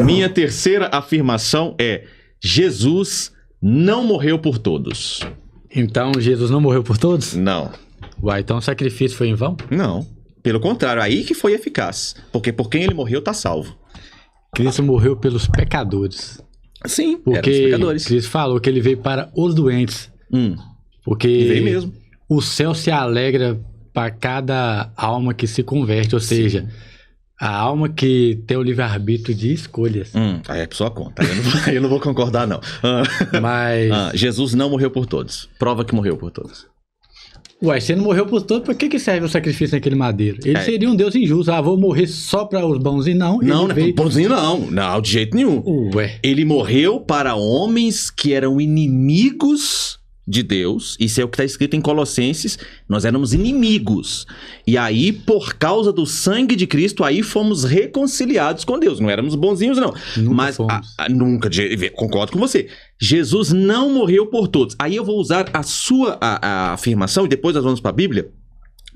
Minha terceira afirmação é: Jesus não morreu por todos. Então, Jesus não morreu por todos? Não. Uai, então o sacrifício foi em vão? Não. Pelo contrário, aí que foi eficaz. Porque por quem ele morreu, tá salvo. Cristo morreu pelos pecadores. Sim, eram os Porque pecadores. Cristo falou que ele veio para os doentes. Porque E veio mesmo. o céu se alegra para cada alma que se converte. Ou seja, a alma que tem o livre-arbítrio de escolhas. Aí a pessoa conta. Eu não vou concordar, não. Mas... Jesus não morreu por todos. Prova que morreu por todos. Ué, se ele não morreu por todos, pra que serve o sacrifício naquele madeiro? Ele seria um Deus injusto. Ah, vou morrer só para os bonzinhos. Não, Não, veio... bonzinho não. Não, de jeito nenhum. Ué. Ele morreu para homens que eram inimigos de Deus. Isso é o que está escrito em Colossenses. Nós éramos inimigos. E aí, por causa do sangue de Cristo, aí fomos reconciliados com Deus. Não éramos bonzinhos, não. Nunca Nunca. Concordo com você. Jesus não morreu por todos. Aí eu vou usar a sua a afirmação, e depois nós vamos para a Bíblia,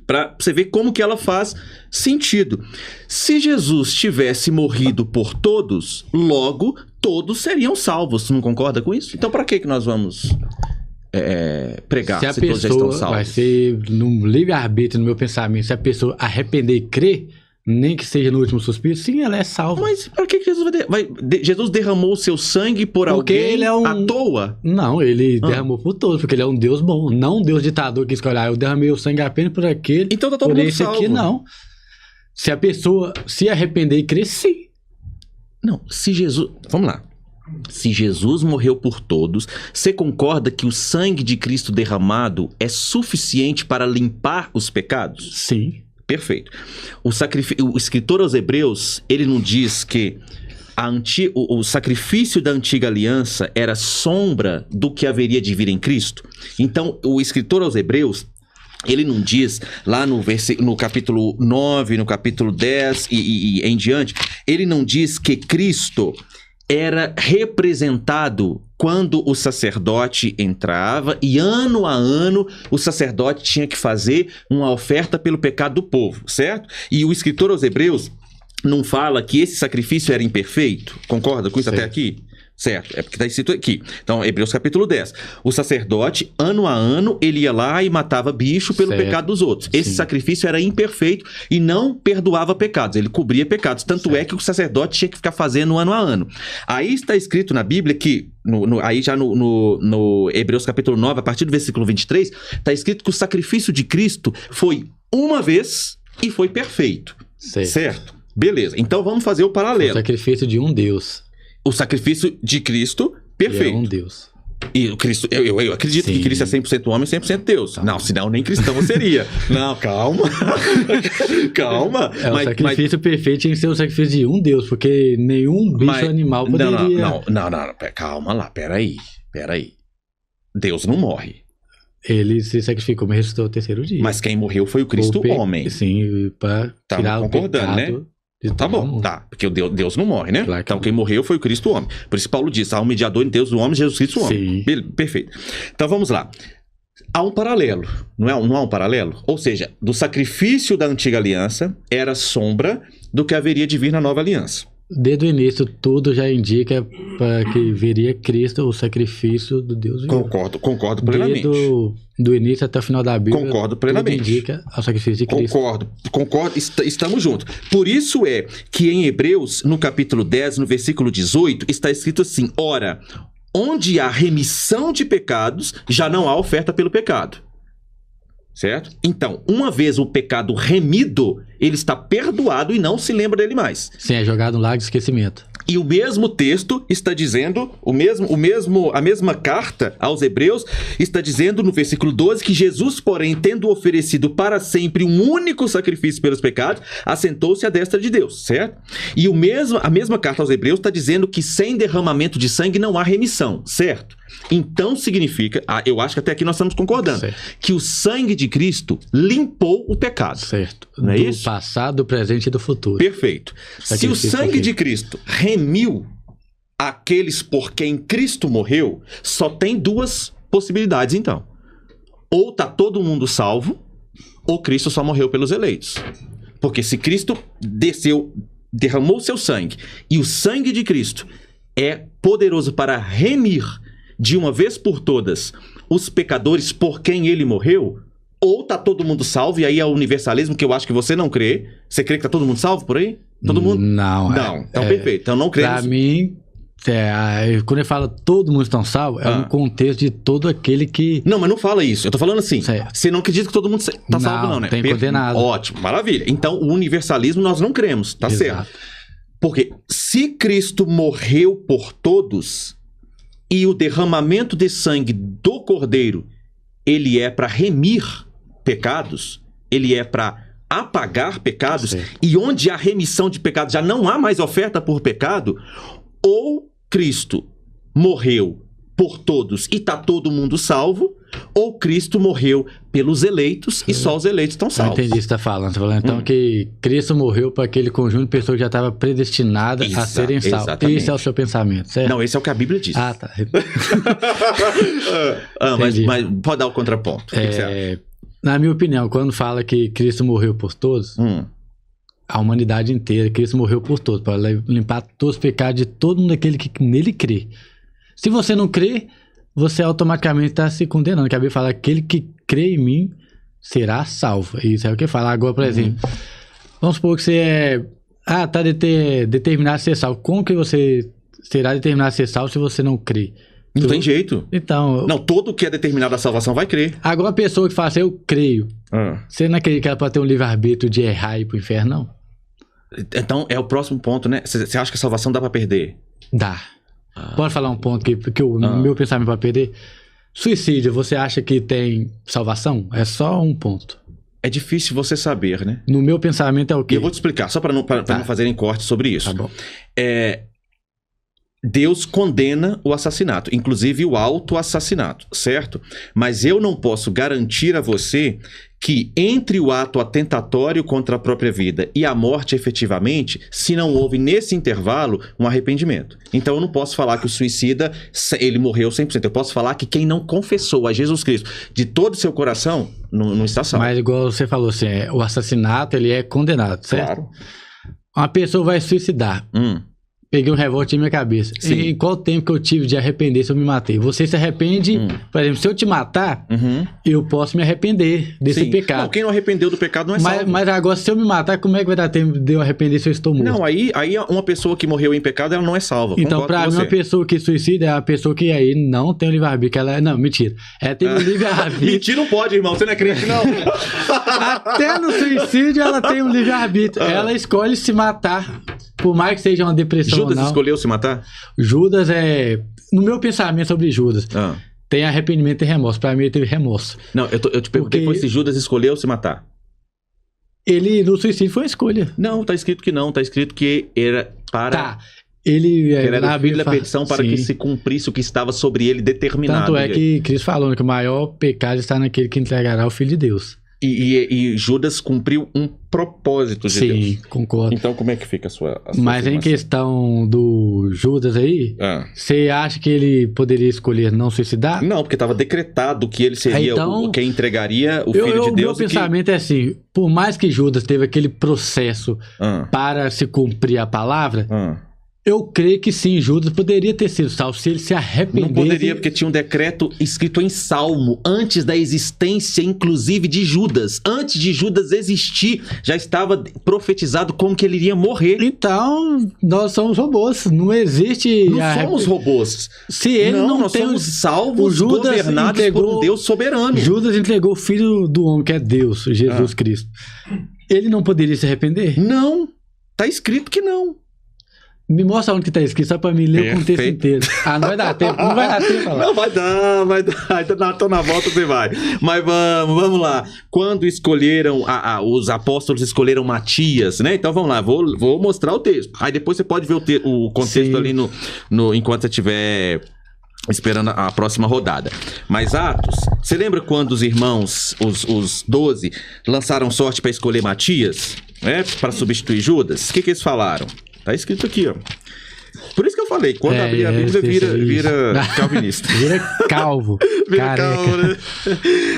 para você ver como que ela faz sentido. Se Jesus tivesse morrido por todos, logo todos seriam salvos. Você não concorda com isso? Então, para que nós vamos... pregar, se todos já estão pessoa salvos? vai ser no livre-arbítrio, no meu pensamento, se a pessoa arrepender e crer, nem que seja no último suspiro, sim, ela é salva. Mas para que Jesus Jesus derramou o seu sangue por Porque alguém ele é um... à toa? Não, ele derramou por todos, porque ele é um Deus bom, não um Deus ditador que escolhe, eu derramei o sangue apenas por aquele, Então tá todo por mundo esse salvo. aqui, não. Se a pessoa se arrepender e crer, sim. Não, se Jesus... Vamos lá. Se Jesus morreu por todos, você concorda que o sangue de Cristo derramado é suficiente para limpar os pecados? Sim. Perfeito. O escritor aos Hebreus, ele não diz que o sacrifício da antiga aliança era sombra do que haveria de vir em Cristo? Então, o escritor aos Hebreus, ele não diz lá no capítulo 9, no capítulo 10 e em diante, ele não diz que Cristo era representado quando o sacerdote entrava e ano a ano o sacerdote tinha que fazer uma oferta pelo pecado do povo, certo? E o escritor aos Hebreus não fala que esse sacrifício era imperfeito? Concorda com isso até aqui? Certo, é porque está escrito aqui. Então, Hebreus capítulo 10. O sacerdote, ano a ano, ele ia lá e matava bicho pelo pecado dos outros. Esse sacrifício era imperfeito e não perdoava pecados, ele cobria pecados. Tanto é que o sacerdote tinha que ficar fazendo ano a ano. Aí está escrito na Bíblia que, aí já no Hebreus capítulo 9, a partir do versículo 23, está escrito que o sacrifício de Cristo foi uma vez e foi perfeito. Certo? Beleza, então vamos fazer o paralelo. O sacrifício de um Deus. O sacrifício de Cristo, perfeito. Ele é um Deus. E o Cristo, eu acredito que Cristo é 100% homem e 100% Deus. Não, senão nem cristão seria. Não, calma. Calma. O sacrifício perfeito tinha que ser o sacrifício de um Deus, porque nenhum bicho animal poderia... Não. Calma lá, peraí. Deus não morre. Ele se sacrificou, mas ressuscitou ao terceiro dia. Mas quem morreu foi o Cristo homem. Sim, para tirar o pecado... né? Tá bom, tá. Porque Deus não morre, né? Claro que então quem morreu foi o Cristo homem. Por isso Paulo diz, há um mediador entre Deus e o homem, Jesus Cristo homem. Perfeito. Então vamos lá. Há um paralelo, não há um paralelo? Ou seja, do sacrifício da antiga aliança era sombra do que haveria de vir na nova aliança. Desde o início, tudo já indica para que viria Cristo, o sacrifício do Deus vivo. Concordo plenamente. Do início até o final da Bíblia, concordo plenamente. Tudo indica o sacrifício de Cristo. Concordo, estamos juntos. Por isso é que em Hebreus, no capítulo 10, no versículo 18, está escrito assim: ora, onde há remissão de pecados, já não há oferta pelo pecado. Certo? Então, uma vez o pecado remido, ele está perdoado e não se lembra dele mais. Sim, é jogado no lago de esquecimento. E o mesmo texto está dizendo, a mesma carta aos Hebreus está dizendo no versículo 12 que Jesus, porém, tendo oferecido para sempre um único sacrifício pelos pecados, assentou-se à destra de Deus, certo? E a mesma carta aos Hebreus está dizendo que sem derramamento de sangue não há remissão, certo? Então significa, eu acho que até aqui nós estamos concordando, que o sangue de Cristo limpou o pecado. Certo. Não é do isso? Passado, do presente e do futuro. Perfeito. Se o sangue de Cristo remiu aqueles por quem Cristo morreu, só tem duas possibilidades então. Ou tá todo mundo salvo, ou Cristo só morreu pelos eleitos. Porque se Cristo desceu derramou o seu sangue, e o sangue de Cristo é poderoso para remir de uma vez por todas os pecadores por quem ele morreu, ou tá todo mundo salvo, e aí é o universalismo que eu acho que você não crê. Você crê que tá todo mundo salvo por aí? Todo mundo? Não. Então perfeito. Então não cremos. Pra mim, quando ele fala todo mundo está salvo, é um contexto de todo aquele que... Não, mas não fala isso. Eu tô falando assim, certo. Você não acredita que todo mundo tá salvo não, né? Tem condenado. Ótimo, maravilha. Então o universalismo nós não cremos, tá certo. Porque se Cristo morreu por todos, e o derramamento de sangue do Cordeiro, ele é para remir pecados, ele é para apagar pecados, e onde há remissão de pecados já não há mais oferta por pecado, ou Cristo morreu por todos e está todo mundo salvo, ou Cristo morreu pelos eleitos e só os eleitos estão salvos. Eu entendi o que você está falando. Você está falando então que Cristo morreu para aquele conjunto de pessoas que já estava predestinada a serem salvos. Esse é o seu pensamento, certo? Não, esse é o que a Bíblia diz. Ah, tá. Mas pode dar o contraponto. O que você acha? Na minha opinião, quando fala que Cristo morreu por todos, a humanidade inteira, Cristo morreu por todos, para limpar todos os pecados de todo mundo aquele que nele crê. Se você não crê, você automaticamente está se condenando. Que a Bíblia fala, aquele que crê em mim será salvo. Isso é o que fala. Agora, por exemplo, vamos supor que você está determinado a ser salvo. Como que você será determinado a ser salvo se você não crê? Não tem jeito. Então... Não, todo que é determinado a salvação vai crer. Agora, a pessoa que fala assim, eu creio, você não acredita que ela pode ter um livre-arbítrio de errar e ir pro inferno, não? Então, é o próximo ponto, né? Você acha que a salvação dá pra perder? Dá. Pode falar um ponto que o meu pensamento vai perder? Suicídio, você acha que tem salvação? É só um ponto. É difícil você saber, né? No meu pensamento é o quê? E eu vou te explicar, só para não fazerem corte sobre isso. Tá bom. Deus condena o assassinato, inclusive o autoassassinato, certo? Mas eu não posso garantir a você que entre o ato atentatório contra a própria vida e a morte efetivamente, se não houve nesse intervalo um arrependimento. Então eu não posso falar que o suicida, ele morreu 100%. Eu posso falar que quem não confessou a Jesus Cristo de todo o seu coração, não está salvo. Mas igual você falou assim, o assassinato ele é condenado, certo? Claro. Uma pessoa vai suicidar. Peguei um revólver na minha cabeça. Sim. E qual tempo que eu tive de arrepender se eu me matei? Você se arrepende, por exemplo, se eu te matar, eu posso me arrepender desse pecado. Não, quem não arrependeu do pecado não é salvo. Mas agora, se eu me matar, como é que vai dar tempo de eu arrepender se eu estou morto? Não, aí uma pessoa que morreu em pecado, ela não é salva. Então, pra mim, uma pessoa que suicida é uma pessoa que aí não tem o livre-arbítrio. Não, mentira. Tem o livre-arbítrio. Mentir não pode, irmão. Você não é crente, não. Até no suicídio, ela tem um livre-arbítrio. Ela escolhe se matar. Por mais que seja uma depressão Judas ou não. escolheu se matar? Judas no meu pensamento sobre Judas, tem arrependimento e remorso. Pra mim, ele teve remorso. Não, eu te perguntei foi se Judas escolheu se matar. Ele, no suicídio, foi uma escolha. Não, tá escrito que não. Tá escrito que era para... Tá. Ele era filho da petição para que se cumprisse o que estava sobre ele determinado. Tanto é que Cristo falou, né, que o maior pecado está naquele que entregará o Filho de Deus. E Judas cumpriu um propósito de Deus. Sim, concordo. Então como é que fica a sua Mas em questão do Judas aí, você acha que ele poderia escolher não suicidar? Não, porque estava decretado que ele seria quem entregaria o Filho de Deus. O meu pensamento é assim, por mais que Judas teve aquele processo para se cumprir a palavra... Eu creio que sim, Judas poderia ter sido salvo se ele se arrependesse. Não poderia, porque tinha um decreto escrito em Salmo, antes da existência, inclusive, de Judas. Antes de Judas existir, já estava profetizado como que ele iria morrer. Então, nós somos robôs. Não existe... Não somos robôs. Se ele nós somos salvos, governados por um Deus soberano. Judas entregou o Filho do Homem, que é Deus, Jesus Cristo. Ele não poderia se arrepender? Não. Tá escrito que não. Me mostra onde que tá escrito, só pra mim ler o contexto inteiro. Não vai dar tempo, não vai dar tempo. Não, vai dar. Tô na volta, você vai. Mas vamos lá. Quando escolheram, os apóstolos escolheram Matias, né? Então vamos lá, vou mostrar o texto. Aí depois você pode ver o contexto ali enquanto você estiver esperando a próxima rodada. Mas Atos, você lembra quando os irmãos, os 12, lançaram sorte para escolher Matias, né? Para substituir Judas? O que eles falaram? Tá escrito aqui, ó. Por isso que eu falei, quando abrir a Bíblia, vira calvinista. Vira calvo. Vira calvo, né?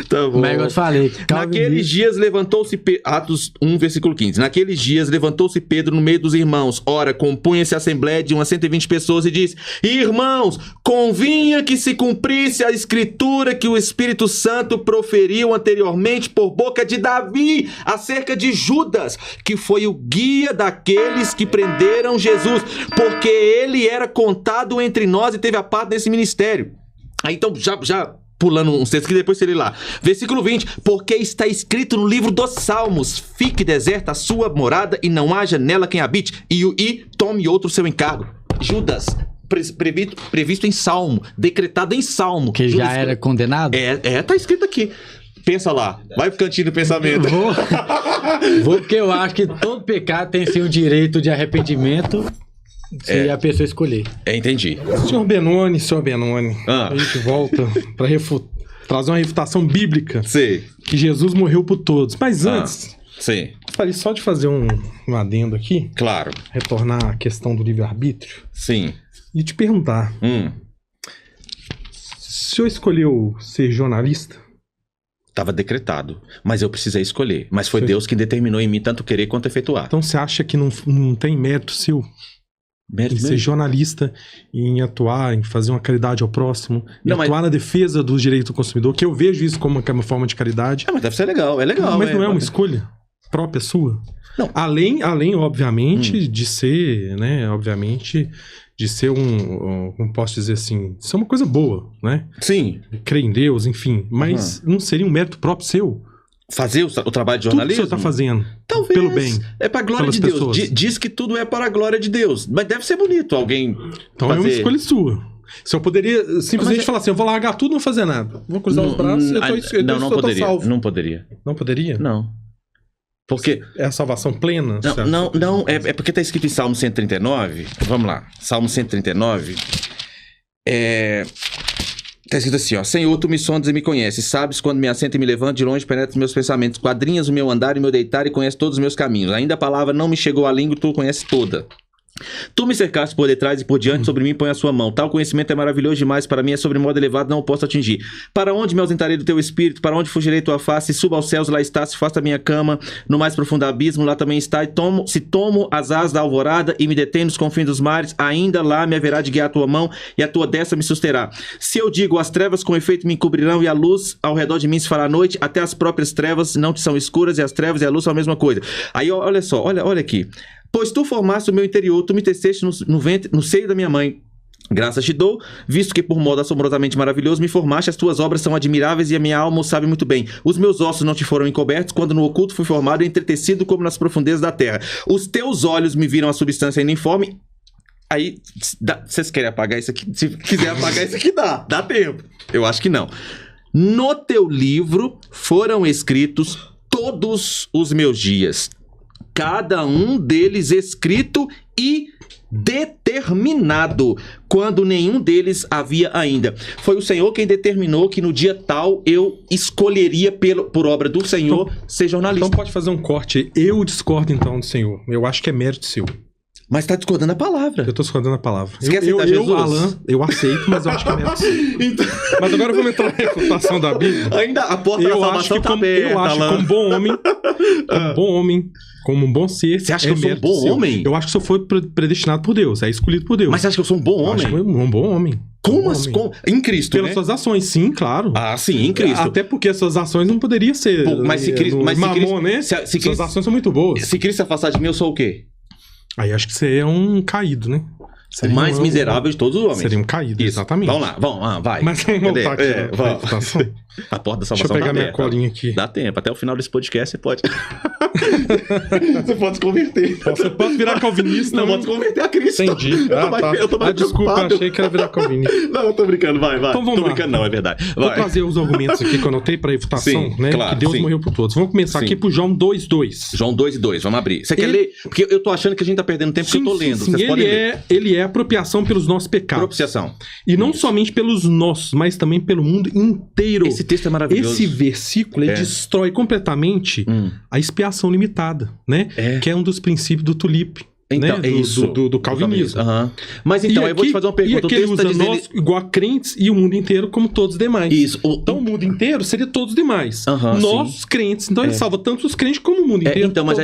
Tá bom. Mas eu falei, naqueles dias levantou-se... Atos 1, versículo 15. Naqueles dias levantou-se Pedro no meio dos irmãos. Ora, compunha-se a assembleia de umas 120 pessoas e disse: Irmãos, convinha que se cumprisse a escritura que o Espírito Santo proferiu anteriormente por boca de Davi acerca de Judas, que foi o guia daqueles que prenderam Jesus, porque ele era contado entre nós e teve a parte desse ministério. Aí então, já pulando uns textos que depois seria lá. Versículo 20. Porque está escrito no livro dos Salmos: fique deserta a sua morada e não haja nela quem habite, e tome outro seu encargo. Judas, previsto em Salmo, decretado em Salmo. Que Judas, já era condenado? Tá escrito aqui. Pensa lá, vai pro cantinho do pensamento. Vou porque eu acho que todo pecado tem sim o direito de arrependimento se a pessoa escolher. Entendi. Senhor Benoni, a gente volta para trazer uma refutação bíblica. Sim. Que Jesus morreu por todos. Mas antes, sim. Falei só de fazer um adendo aqui. Claro. Retornar à questão do livre-arbítrio. Sim. E te perguntar. O senhor escolheu ser jornalista? Estava decretado, mas eu precisei escolher. Mas foi Deus que determinou em mim tanto querer quanto efetuar. Então você acha que não tem mérito seu? Em ser jornalista, em atuar, em fazer uma caridade ao próximo, atuar na defesa dos direitos do consumidor, que eu vejo isso como uma forma de caridade. Mas deve ser legal, é legal. Mas não é uma escolha própria sua? Não. Além obviamente, de ser, né, de ser como posso dizer assim, ser uma coisa boa, né? Sim. Crer em Deus, enfim, mas não seria um mérito próprio seu? Fazer o trabalho de jornalismo? Tudo que o senhor está fazendo. Talvez. Pelo bem. É para a glória de Deus. Diz que tudo é para a glória de Deus. Mas deve ser bonito alguém Então é uma escolha sua. O senhor poderia simplesmente falar assim, eu vou largar tudo e não fazer nada. Vou cruzar os braços e não poderia. Salvo. Não poderia. Não poderia? Não. Porque... É a salvação plena? Não. É porque está escrito em Salmo 139. Vamos lá. Salmo 139. Está escrito assim, ó: Senhor, tu me sondas e me conheces, sabes quando me assento e me levanto, de longe penetra os meus pensamentos, quadrinhas o meu andar e o meu deitar e conheces todos os meus caminhos. Ainda a palavra não me chegou à língua, tu conheces toda. Tu me cercaste por detrás e por diante, sobre mim põe a sua mão. Tal conhecimento é maravilhoso demais para mim, é sobre modo elevado, não o posso atingir. Para onde me ausentarei do teu espírito? Para onde fugirei tua face? Se suba aos céus, lá está. Se faço a minha cama no mais profundo abismo, lá também está. Se tomo as asas da alvorada e me detendo nos confins dos mares, ainda lá me haverá de guiar a tua mão e a tua destra me susterá. Se eu digo, as trevas com efeito me encobrirão e a luz ao redor de mim se fará noite, até as próprias trevas não te são escuras e as trevas e a luz são a mesma coisa. Aí olha só, olha aqui. Pois tu formaste o meu interior, tu me teceste no ventre, no seio da minha mãe. Graças te dou, visto que por modo assombrosamente maravilhoso me formaste, as tuas obras são admiráveis e a minha alma o sabe muito bem. Os meus ossos não te foram encobertos, quando no oculto fui formado e entretecido como nas profundezas da terra. Os teus olhos me viram a substância ainda informe. Aí, vocês querem apagar isso aqui? Se quiser apagar isso aqui, dá tempo. Eu acho que não. No teu livro foram escritos todos os meus dias, cada um deles escrito e determinado, quando nenhum deles havia ainda. Foi o Senhor quem determinou que no dia tal eu escolheria por obra do Senhor ser jornalista. Então pode fazer um corte. Eu discordo então do Senhor. Eu acho que é mérito seu. Mas tá discordando a palavra. Eu tô discordando a palavra. Você quer aceitar Jesus? Alan, eu aceito, mas eu acho que é mérito seu. Então... Mas agora vamos entrar na refutação da Bíblia. Ainda a porta da salvação tá aberta. Eu acho que como bom homem, como um bom ser... Você acha que eu sou um bom homem? Eu acho que o senhor foi predestinado por Deus, é escolhido por Deus. Mas você acha que eu sou um bom homem? Eu acho que um bom homem. Como assim? Em Cristo, pelas suas ações, sim, claro. Ah, sim, em Cristo. Até porque as suas ações não poderiam ser... Mas se Cristo... Suas ações são muito boas. Se Cristo se afastar de mim, eu sou o quê? Aí acho que você é um caído, né? Seria o mais miserável de todos os homens. Seria um caído, isso. Exatamente. Vamos lá, vai. Mas vamos voltar aqui. A porta da salvação. Deixa eu pegar minha colinha aqui. Dá tempo, até o final desse podcast você pode... Você pode se converter. Você pode virar calvinista. Não, pode se converter a Cristo. Entendi. Eu tô mais desculpa, achei que era virar calvinista. Não, eu tô brincando, vai. Então vamos tô brincando não, é verdade. Vou trazer os argumentos aqui que eu anotei pra refutação, né? Claro, que Deus morreu por todos. Vamos começar aqui pro João 2:2. João 2:2, vamos abrir. Você quer ler? Porque eu tô achando que a gente tá perdendo tempo, porque eu tô lendo. Sim, ele é apropriação pelos nossos pecados. Propiciação. E não somente pelos nossos, mas também pelo mundo inteiro. Esse texto é maravilhoso. Esse versículo, ele destrói completamente a expiação limitada, né? Que é um dos princípios do Tulip, Então, né? do calvinismo. Mas então, eu vou te fazer uma pergunta. E aqui ele usa nós igual a crentes e o mundo inteiro como todos os demais. Isso. Então o mundo inteiro seria todos os demais. Nós, os crentes. Então ele salva tanto os crentes como o mundo inteiro. Então, mas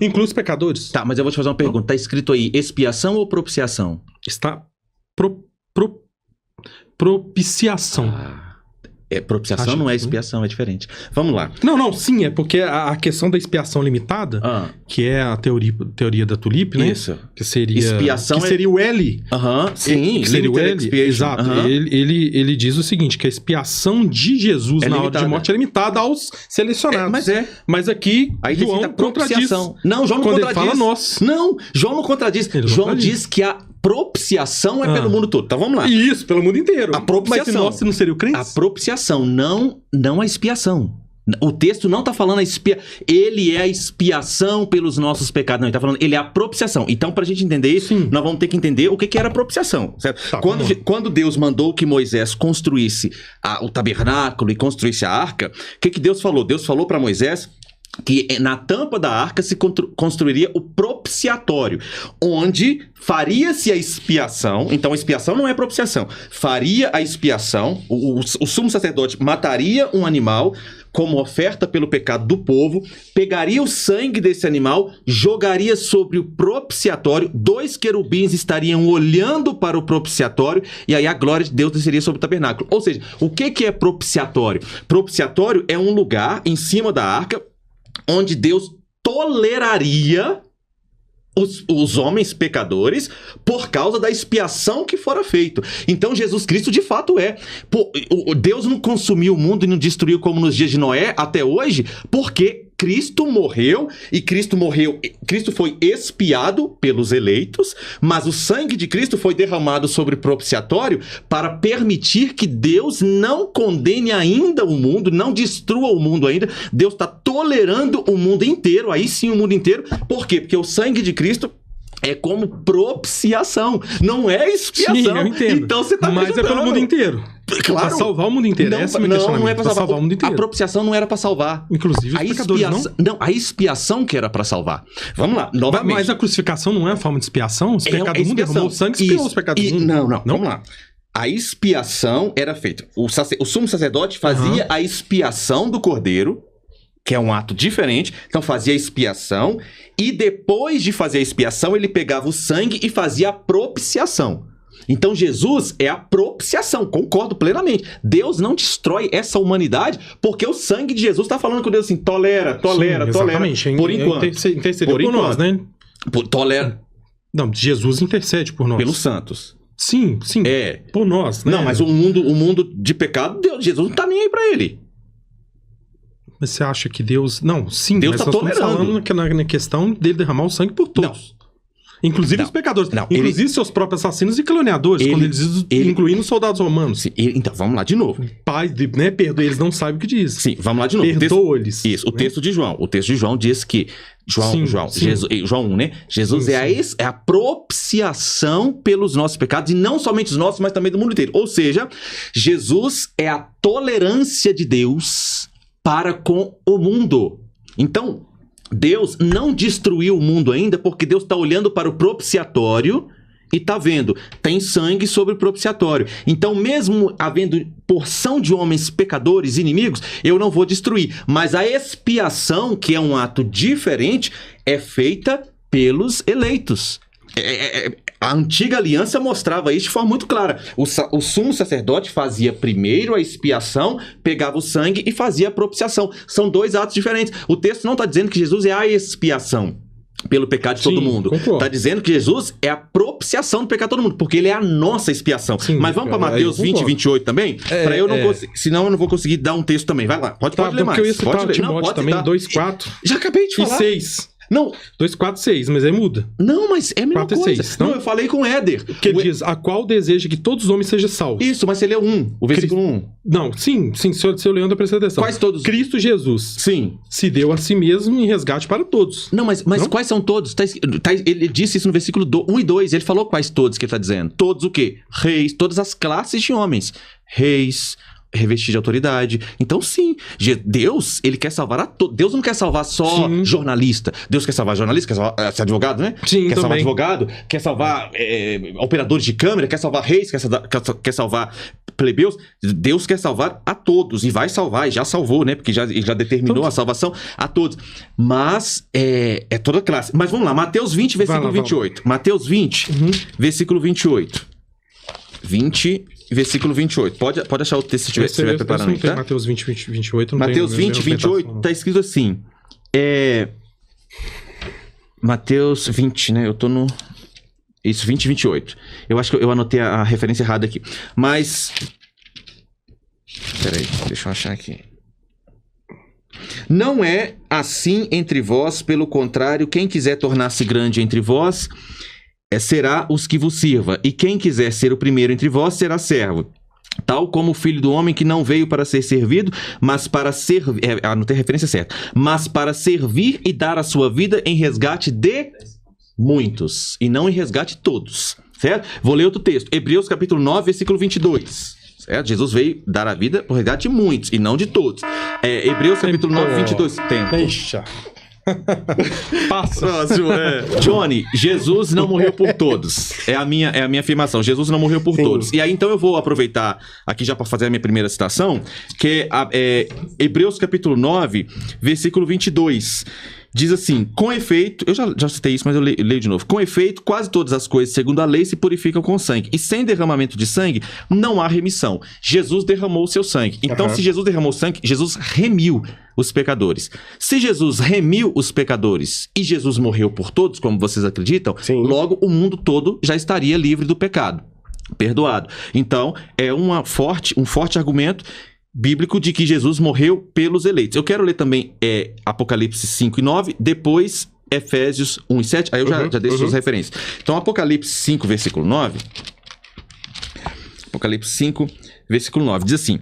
inclui os pecadores. Tá, mas eu vou te fazer uma pergunta. Tá escrito aí expiação ou propiciação? Está propiciação. Propiciação não é expiação, é diferente. Vamos lá. Não, sim, é porque a questão da expiação limitada, que é a teoria da Tulip, né? Isso. Que seria... Expiação que seria o L. Sim, que seria o L. Exato. Ele diz o seguinte, que a expiação de Jesus na hora de morte é limitada aos selecionados. Mas aqui, aí João contradiz. Não, João não quando contradiz. Ele fala nós. Não, João não contradiz. João diz que a propiciação é pelo mundo todo. Então vamos lá. Isso, pelo mundo inteiro. A propiciação. Mas se não seria o crente? A propiciação, não a expiação. O texto não está falando ele é a expiação pelos nossos pecados. Não, ele está falando, ele é a propiciação. Então, para a gente entender isso, nós vamos ter que entender o que era a propiciação. Certo? Tá, quando Deus mandou que Moisés construísse o tabernáculo e construísse a arca, o que Deus falou? Deus falou para Moisés que na tampa da arca se construiria o propiciatório, onde faria-se a expiação. Então a expiação não é propiciação. Faria a expiação, o sumo sacerdote mataria um animal como oferta pelo pecado do povo, pegaria o sangue desse animal, jogaria sobre o propiciatório, 2 querubins estariam olhando para o propiciatório, e aí a glória de Deus desceria sobre o tabernáculo. Ou seja, o que é propiciatório? Propiciatório é um lugar em cima da arca onde Deus toleraria os homens pecadores por causa da expiação que fora feito. Então Jesus Cristo de fato Deus não consumiu o mundo e não destruiu como nos dias de Noé até hoje, porque Cristo morreu, Cristo foi expiado pelos eleitos, mas o sangue de Cristo foi derramado sobre o propiciatório para permitir que Deus não condene ainda o mundo, não destrua o mundo ainda. Deus está tolerando o mundo inteiro, aí sim o mundo inteiro. Por quê? Porque o sangue de Cristo é como propiciação, não é expiação. Sim, eu entendo. Então você tá Mas é pelo mundo inteiro. Claro. Pra salvar o mundo inteiro. Não é pra salvar o mundo inteiro. A propiciação não era pra salvar. Inclusive os pecadores, não, a expiação que era pra salvar. Vamos lá, novamente. Mas a crucificação não é a forma de expiação? Os pecados do mundo derramou o sangue e expiou os pecados do mundo. Não, vamos lá. A expiação era feita. O sumo sacerdote fazia a expiação do cordeiro, que é um ato diferente. Então fazia a expiação e depois de fazer a expiação ele pegava o sangue e fazia a propiciação. Então Jesus é a propiciação, concordo plenamente. Deus não destrói essa humanidade porque o sangue de Jesus está falando com Deus assim, tolera. Exatamente. Por enquanto. Intercedeu por nós, né? Tolera. Não, Jesus intercede por nós. Pelos santos. Sim. Por nós, né? Não, mas o mundo de pecado, Jesus não está nem aí para ele. Mas você acha que Deus... Não, sim, Deus mas tá nós estamos falando na questão dele derramar o sangue por todos. Inclusive os pecadores. Inclusive seus próprios assassinos e caluniadores, quando eles dizem, incluindo os soldados romanos. Então, vamos lá de novo. Pai, né? Perdoa, eles não sabem o que diz. Sim, vamos lá de novo. Perdoa-lhes. Isso, o texto de João. O texto de João diz que... João 1, né? Jesus é a propiciação pelos nossos pecados, e não somente os nossos, mas também do mundo inteiro. Ou seja, Jesus é a tolerância de Deus para com o mundo. Então, Deus não destruiu o mundo ainda porque Deus está olhando para o propiciatório e está vendo, tem sangue sobre o propiciatório. Então, mesmo havendo porção de homens pecadores, inimigos, eu não vou destruir. Mas a expiação, que é um ato diferente, é feita pelos eleitos. A antiga aliança mostrava isso de forma muito clara. O sumo sacerdote fazia primeiro a expiação, pegava o sangue e fazia a propiciação. São 2 atos diferentes. O texto não está dizendo que Jesus é a expiação pelo pecado de todo mundo. Está dizendo que Jesus é a propiciação do pecado de todo mundo, porque ele é a nossa expiação. Sim, mas vamos para Mateus 20 e 28 também? Para eu não senão eu não vou conseguir dar um texto também. Vai lá, pode ler mais. Eu ia citar o Timóteo também, 2:4. Já acabei de falar. E 6. Não. 2:4-6, mas aí muda. Não, mas é a mesma 4 coisa. e 6, não, eu falei com o Éder. Que ele diz, a qual deseja que todos os homens sejam salvos. Isso, mas você leu o versículo 1. Não, sim, seu Leandro, presta atenção. Quais todos? Cristo Jesus. Sim. Se deu a si mesmo em resgate para todos. Não, mas quais são todos? Ele disse isso no versículo 1 e 2. Ele falou quais todos que ele está dizendo. Todos o quê? Reis, todas as classes de homens. Reis, revestir de autoridade. Então, sim, Deus, ele quer salvar a todos. Deus não quer salvar só jornalista. Deus quer salvar jornalista, quer salvar advogado, né? Sim, quer também. salvar advogado, quer salvar operadores de câmera, quer salvar reis, quer salvar plebeus. Deus quer salvar a todos. E vai salvar, e já salvou, né? Porque já determinou a salvação a todos. Mas é toda classe. Mas vamos lá, Mateus 20, versículo 28. Mateus 20, versículo 28. 20, versículo 28. Pode achar o texto se estiver preparando aí, tá? Mateus 20, 28. Mateus 20, 28, tá escrito assim. Mateus 20, né? Eu tô no... Isso, 20, 28. Eu acho que eu anotei a referência errada aqui. Mas... Peraí, deixa eu achar aqui. Não é assim entre vós, pelo contrário, quem quiser tornar-se grande entre vós... será os que vos sirva, e quem quiser ser o primeiro entre vós será servo. Tal como o Filho do Homem que não veio para ser servido, mas para servir... não tem referência certa. Mas para servir e dar a sua vida em resgate de muitos, e não em resgate de todos. Certo? Vou ler outro texto. Hebreus capítulo 9, versículo 22. Certo? Jesus veio dar a vida por resgate de muitos, e não de todos. Hebreus capítulo 9, 22. Tempo. Deixa. Passa. Próximo, Johnny, Jesus não morreu por todos. É a minha afirmação. Jesus não morreu por todos. E aí, então, eu vou aproveitar aqui já para fazer a minha primeira citação, que é Hebreus capítulo 9, versículo 22. Diz assim, com efeito... Eu já citei isso, mas eu leio de novo. Com efeito, quase todas as coisas, segundo a lei, se purificam com sangue. E sem derramamento de sangue, não há remissão. Jesus derramou o seu sangue. Então, se Jesus derramou sangue, Jesus remiu os pecadores. Se Jesus remiu os pecadores e Jesus morreu por todos, como vocês acreditam, logo o mundo todo já estaria livre do pecado. Perdoado. Então, é um forte argumento bíblico de que Jesus morreu pelos eleitos. Eu quero ler também Apocalipse 5 e 9, depois Efésios 1 e 7, aí eu já deixo suas referências. Então, Apocalipse 5, versículo 9. Apocalipse 5, versículo 9, diz assim: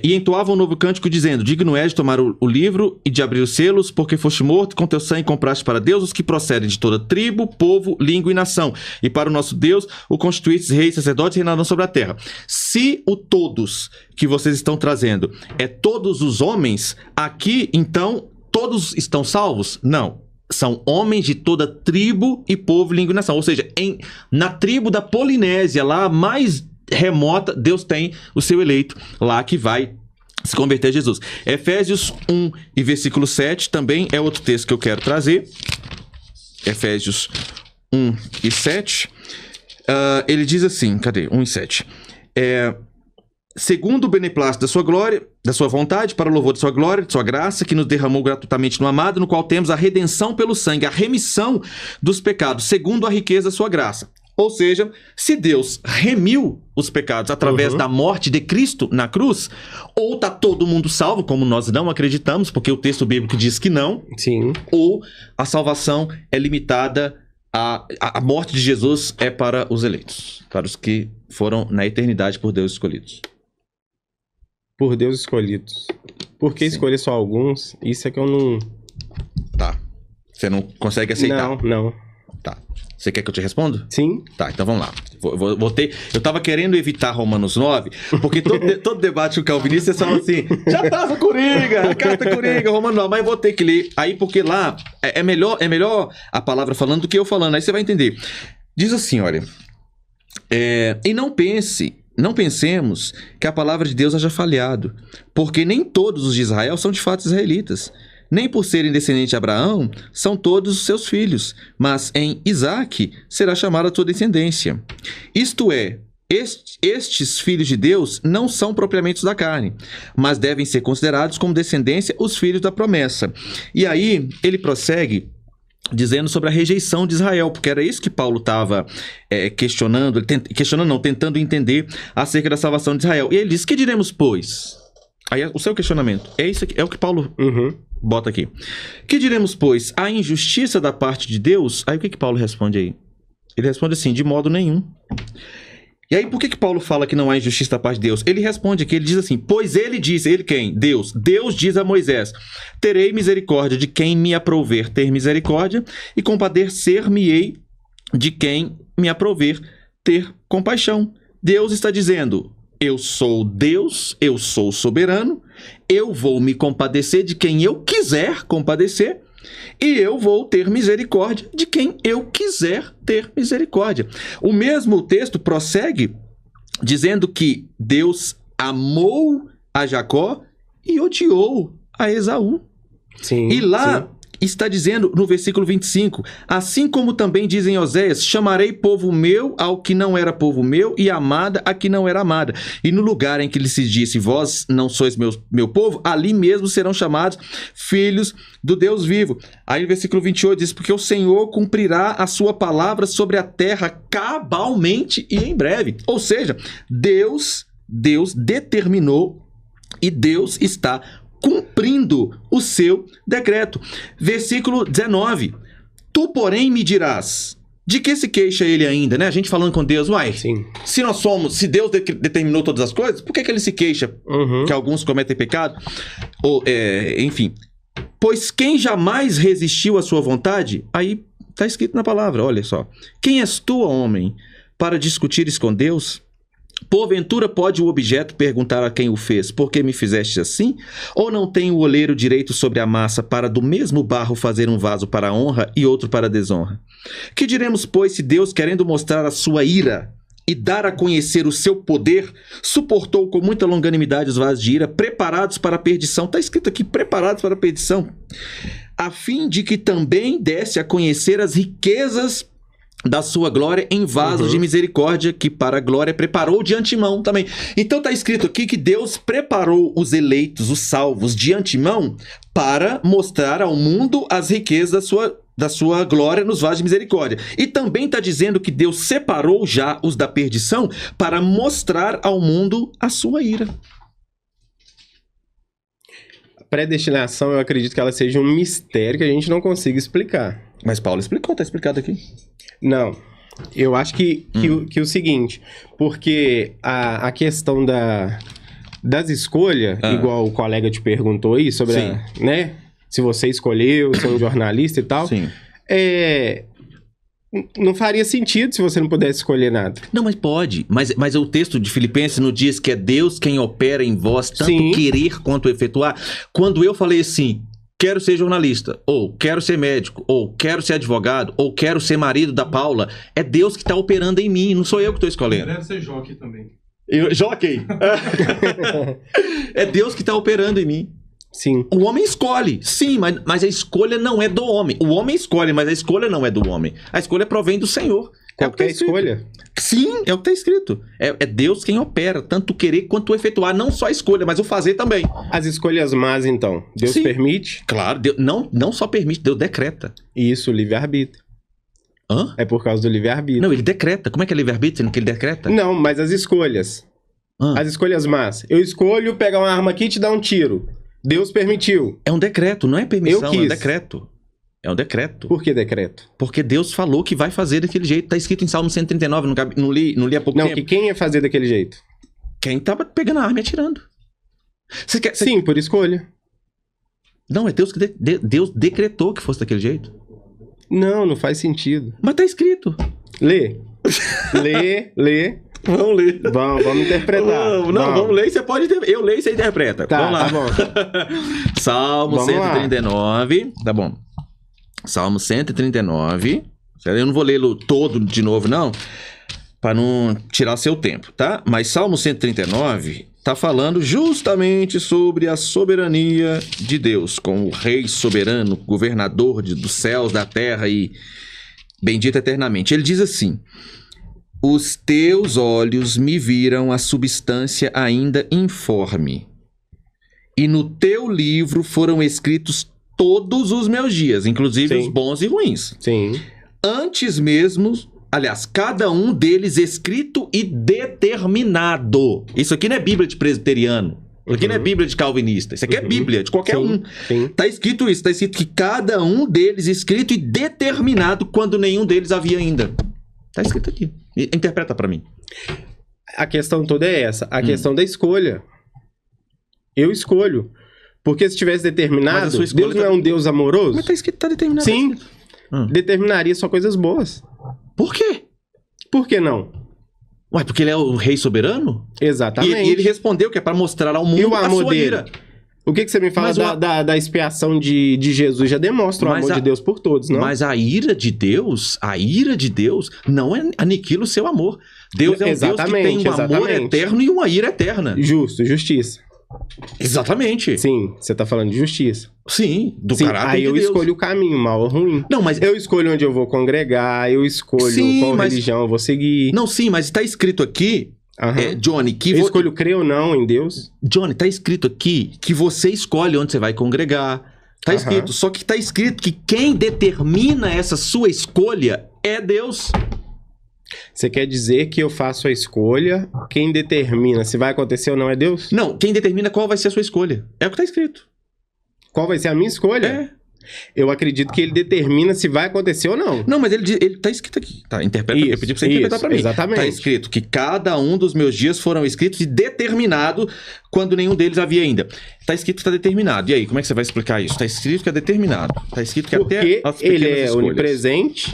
e entoava um novo cântico dizendo: digno és de tomar o livro e de abrir os selos, porque foste morto, com teu sangue compraste para Deus os que procedem de toda tribo, povo, língua e nação. E para o nosso Deus o constituístes reis, sacerdotes e reinarão sobre a terra. Se o todos que vocês estão trazendo é todos os homens, aqui então todos estão salvos? Não. São homens de toda tribo e povo, língua e nação. Ou seja, na tribo da Polinésia, lá mais remota, Deus tem o seu eleito lá que vai se converter a Jesus. Efésios 1 e versículo 7 também é outro texto que eu quero trazer. Efésios 1 e 7. Ele diz assim, cadê? 1 e 7. Segundo o beneplácito da sua glória, da sua vontade, para o louvor de sua glória, de sua graça, que nos derramou gratuitamente no amado, no qual temos a redenção pelo sangue, a remissão dos pecados, segundo a riqueza da sua graça. Ou seja, se Deus remiu os pecados através da morte de Cristo na cruz, ou está todo mundo salvo, como nós não acreditamos, porque o texto bíblico diz que não, ou a salvação é limitada, a morte de Jesus é para os eleitos, para os que foram na eternidade por Deus escolhidos. Por Deus escolhidos. Por que escolher só alguns? Isso é que eu não... Tá. Você não consegue aceitar? Não. Tá. Você quer que eu te responda? Sim. Tá, então vamos lá. Eu tava querendo evitar Romanos 9, porque todo debate com o calvinista é só assim, já tava Coringa, a carta Coringa, Romanos 9, mas eu vou ter que ler. Aí, porque lá é melhor a palavra falando do que eu falando, aí você vai entender. Diz assim, olha, e não pensemos que a palavra de Deus haja falhado, porque nem todos os de Israel são de fato israelitas. Nem por serem descendentes de Abraão, são todos os seus filhos, mas em Isaque será chamada a tua descendência. Isto é, estes filhos de Deus não são propriamente os da carne, mas devem ser considerados como descendência os filhos da promessa. E aí, ele prossegue dizendo sobre a rejeição de Israel, porque era isso que Paulo estava tentando entender acerca da salvação de Israel. E ele diz: que diremos, pois? Aí o seu questionamento é isso aqui, é o que Paulo bota aqui. Que diremos, pois? A injustiça da parte de Deus? Aí o que Paulo responde aí? Ele responde assim: de modo nenhum. E aí por que Paulo fala que não há injustiça da parte de Deus? Ele responde aqui, ele diz assim: pois ele disse, ele quem? Deus. Deus diz a Moisés: terei misericórdia de quem me aprouver ter misericórdia, e compadecer-me-ei de quem me aprouver ter compaixão. Deus está dizendo: Eu sou Deus, eu sou soberano, eu vou me compadecer de quem eu quiser compadecer, e eu vou ter misericórdia de quem eu quiser ter misericórdia. O mesmo texto prossegue dizendo que Deus amou a Jacó e odiou a Esaú. Sim, e lá sim. Está dizendo no versículo 25, assim como também diz em Oséias, chamarei povo meu ao que não era povo meu e amada a que não era amada. E no lugar em que lhe se disse, vós não sois meu povo, ali mesmo serão chamados filhos do Deus vivo. Aí no versículo 28 diz, porque o Senhor cumprirá a sua palavra sobre a terra cabalmente e em breve. Ou seja, Deus determinou e Deus está cumprindo o seu decreto. Versículo 19. Tu, porém, me dirás, de que se queixa ele ainda, né? A gente falando com Deus, uai, Sim. se Deus determinou todas as coisas, por que ele se queixa que alguns cometem pecado? Ou, enfim. Pois quem jamais resistiu à sua vontade, aí está escrito na palavra, olha só. Quem és tu, homem, para discutires com Deus? Porventura pode o objeto perguntar a quem o fez, por que me fizeste assim? Ou não tem o oleiro direito sobre a massa para do mesmo barro fazer um vaso para a honra e outro para a desonra? Que diremos, pois, se Deus, querendo mostrar a sua ira e dar a conhecer o seu poder, suportou com muita longanimidade os vasos de ira, preparados para a perdição? Está escrito aqui, preparados para a perdição, a fim de que também desse a conhecer as riquezas da sua glória em vasos de misericórdia, que para a glória preparou de antemão também. Então está escrito aqui que Deus preparou os eleitos, os salvos, de antemão para mostrar ao mundo as riquezas da sua glória nos vasos de misericórdia. E também está dizendo que Deus separou já os da perdição para mostrar ao mundo a sua ira. A predestinação, eu acredito que ela seja um mistério que a gente não consiga explicar. Mas Paulo explicou, está explicado aqui. Não, eu acho que o seguinte, porque a questão das escolhas, igual o colega te perguntou aí, sobre né, se você escolheu, ser um jornalista e tal, não faria sentido se você não pudesse escolher nada. Não, mas pode. Mas o texto de Filipenses nos diz que é Deus quem opera em vós, tanto querer quanto efetuar. Quando eu falei assim, quero ser jornalista, ou quero ser médico, ou quero ser advogado, ou quero ser marido da Paula, é Deus que está operando em mim, não sou eu que estou escolhendo. Deve ser jockey também. Jockey? É Deus que está operando em mim. Sim. O homem escolhe, sim, mas a escolha não é do homem. O homem escolhe, mas a escolha não é do homem. A escolha provém do Senhor. Qualquer escolha? Sim, é o que está escrito. É Deus quem opera, tanto o querer quanto o efetuar. Não só a escolha, mas o fazer também. As escolhas más, então, Deus permite? Claro, Deus, não só permite, Deus decreta. Isso, livre-arbítrio. Hã? É por causa do livre-arbítrio. Não, ele decreta. Como é que é livre-arbítrio, sendo que ele decreta? Não, mas as escolhas. As escolhas más. Eu escolho pegar uma arma aqui e te dar um tiro. Deus permitiu. É um decreto, não é permissão, Eu quis. É um decreto. É um decreto. Por que decreto? Porque Deus falou que vai fazer daquele jeito. Está escrito em Salmo 139, não li há pouco tempo. Não, que quem ia fazer daquele jeito? Quem estava pegando a arma e atirando. Sim, por escolha. Não, é Deus que Deus decretou que fosse daquele jeito. Não faz sentido. Mas tá escrito. Lê. Lê. Vamos ler. Vamos interpretar. Vamos ler e você pode... Eu leio e você interpreta. Tá, vamos lá. Tá bom. Salmo Vamos 139. Lá. Tá bom. Salmo 139. Eu não vou lê-lo todo de novo, não. Para não tirar seu tempo, tá? Mas Salmo 139 tá falando justamente sobre a soberania de Deus, com o rei soberano, governador dos céus, da terra e bendito eternamente. Ele diz assim: os teus olhos me viram a substância ainda informe, e no teu livro foram escritos todos os meus dias, inclusive os bons e ruins. Sim. Antes mesmo, aliás, cada um deles escrito e determinado. Isso aqui não é Bíblia de presbiteriano. Isso aqui não é Bíblia de calvinista. Isso aqui é Bíblia de qualquer um. Sim. Tá escrito isso. Tá escrito que cada um deles escrito e determinado quando nenhum deles havia ainda. Tá escrito aqui. Interpreta pra mim. A questão toda é essa. A questão da escolha. Eu escolho. Porque se tivesse determinado, Deus não é um Deus amoroso? Mas tá escrito, tá determinado. Sim. Determinaria só coisas boas. Por quê? Por que não? Ué, porque ele é o rei soberano? Exatamente. E ele respondeu que é para mostrar ao mundo a sua ira. O que você me fala da expiação de Jesus? Já demonstra o amor de Deus por todos, não? Mas a ira de Deus não aniquila o seu amor. Deus é um Deus que tem um amor eterno e uma ira eterna. Justo, justiça. Exatamente. Sim, você tá falando de justiça. Sim, do caráter de Deus. Aí eu escolho o caminho, mal ou ruim. Não, mas... Eu escolho onde eu vou congregar, eu escolho qual religião eu vou seguir. Não, sim, mas tá escrito aqui... Johnny, que eu escolho crer ou não em Deus. Johnny, tá escrito aqui que você escolhe onde você vai congregar. Tá escrito. Só que tá escrito que quem determina essa sua escolha é Deus. Você quer dizer que eu faço a escolha, quem determina se vai acontecer ou não é Deus? Não, quem determina qual vai ser a sua escolha. É o que tá escrito. Qual vai ser a minha escolha? É. Eu acredito que ele determina se vai acontecer ou não. Não, mas ele tá escrito aqui. Tá, interpreta. Eu pedi pra você interpretar pra mim. Exatamente. Tá escrito que cada um dos meus dias foram escritos e determinado quando nenhum deles havia ainda. Tá escrito que tá determinado. E aí, como é que você vai explicar isso? Tá escrito que é determinado. Tá escrito que porque até as ele é escolhas. Onipresente,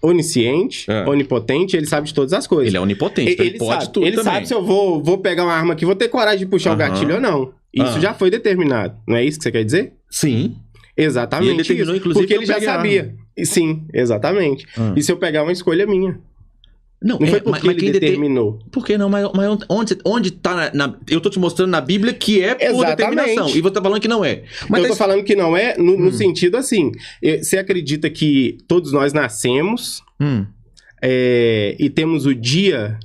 onisciente, onipotente, ele sabe de todas as coisas. Ele é onipotente, então ele pode tudo ele também. Sabe se eu vou pegar uma arma aqui, vou ter coragem de puxar o gatilho ou não. Isso já foi determinado. Não é isso que você quer dizer? Sim. Exatamente. E ele determinou, inclusive, porque ele já sabia. Sim, exatamente. E se eu pegar uma escolha minha? Não foi porque ele determinou. Por que não? Mas onde tá eu tô te mostrando na Bíblia que é por determinação. E você tá falando que não é. Mas eu tô falando que não é no sentido assim. Você acredita que todos nós nascemos e temos o dia...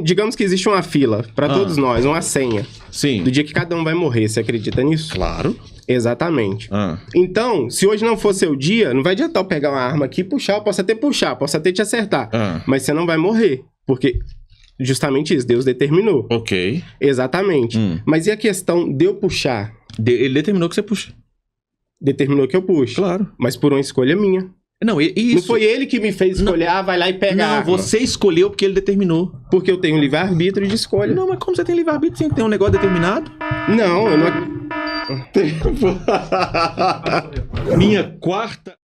digamos que existe uma fila para todos nós, uma senha. Sim. Do dia que cada um vai morrer. Você acredita nisso? Claro. Exatamente. Então, se hoje não for seu dia, não vai adiantar eu pegar uma arma aqui e puxar. Eu posso até te acertar. Mas você não vai morrer. Porque justamente isso, Deus determinou. Ok. Exatamente. Mas e a questão de eu puxar? Ele determinou que você puxa. Determinou que eu puxe. Claro. Mas por uma escolha minha. Não, isso... Não foi ele que me fez escolher, vai lá e pega a arma. Não, você escolheu porque ele determinou. Porque eu tenho livre-arbítrio de escolha. Não, mas como você tem livre-arbítrio sem ter um negócio determinado? Não, eu não... Minha quarta...